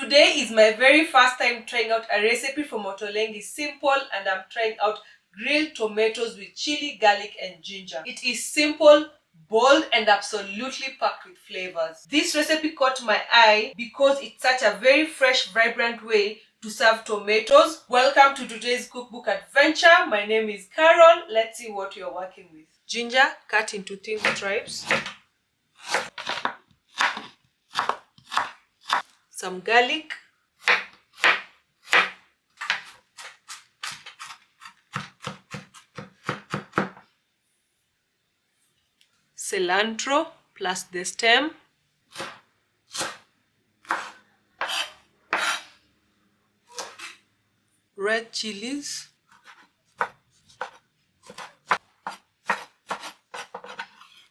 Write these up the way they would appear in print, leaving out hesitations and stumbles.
Today is my very first time trying out a recipe from Ottolenghi Simple, and I'm trying out grilled tomatoes with chili, garlic and ginger. It is simple, bold and absolutely packed with flavors. This recipe caught my eye because it's such a very fresh, vibrant way to serve tomatoes. Welcome to today's cookbook adventure. My name is Carol. Let's see what you're working with. Ginger cut into thin stripes. Some garlic. Cilantro plus the stem. Red chilies.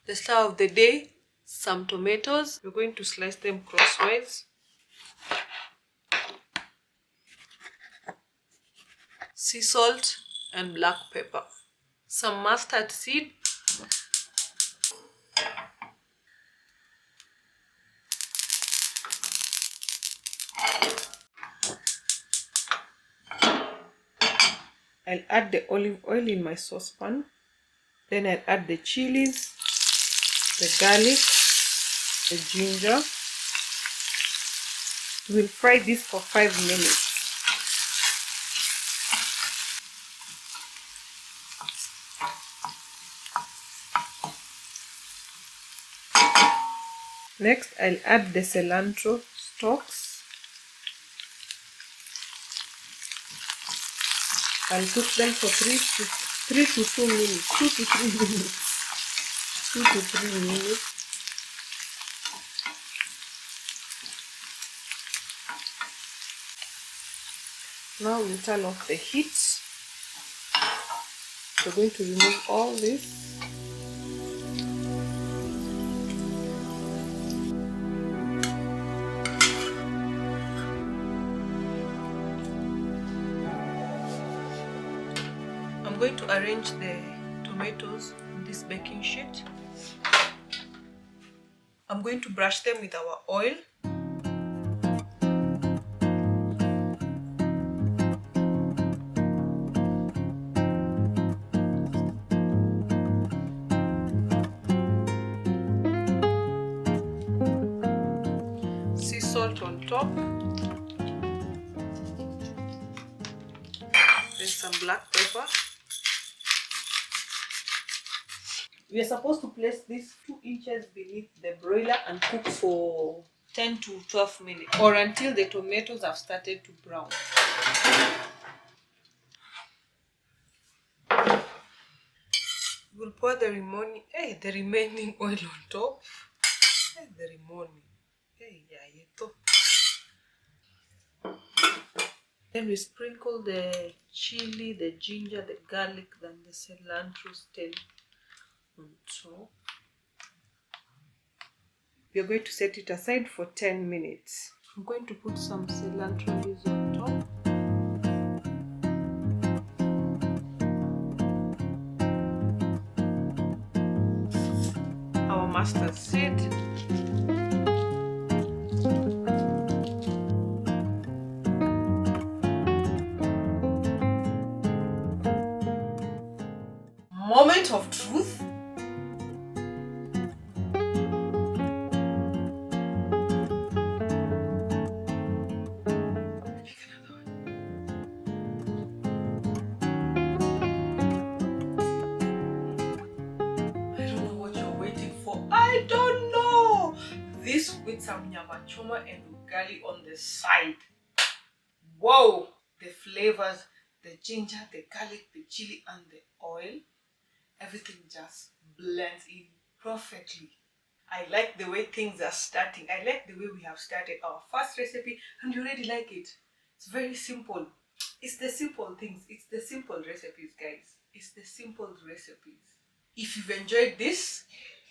The star of the day, some tomatoes. We're going to slice them crosswise. Sea salt and black pepper. Some mustard seed. I'll add the olive oil in my saucepan. Then I'll add the chilies, the garlic, the ginger. We'll fry this for 5 minutes. Next, I'll add the cilantro stalks. I'll cook them for 3 to 2 minutes. 2 to 3 minutes. 2 to 3 minutes. Now we'll turn off the heat. We're going to remove all this. I'm going to arrange the tomatoes in this baking sheet. I'm going to brush them with our oil. Sea salt on top. Then some black pepper. We are supposed to place this 2 inches beneath the broiler and cook for 10 to 12 minutes or until the tomatoes have started to brown. We'll pour the remaining oil on top. Then we sprinkle the chili, the ginger, the garlic, then the cilantro stem on top. We are going to set it aside for 10 minutes. I'm going to put some cilantro leaves on top. Our mustard seed. Moment of truth. I don't know. This with some nyama choma and ugali on the side. Whoa! The flavors, the ginger, the garlic, the chili and the oil, everything just blends in perfectly. I like the way things are starting. I like the way we have started our first recipe and you already like it. It's very simple. It's the simple things. It's the simple recipes, guys. It's the simple recipes. If you've enjoyed this,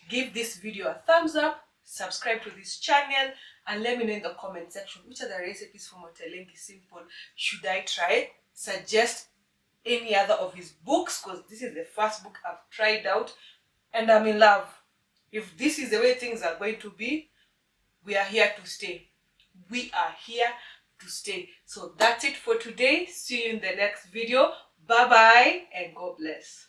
give this video a thumbs up, subscribe to this channel, and let me know in the comment section which are the recipes from Ottolenghi Simple should I try. Suggest any other of his books, because this is the first book I've tried out and I'm in love. If this is the way things are going to be, we are here to stay. We are here to stay. So that's it for today. See you in the next video. Bye bye and God bless.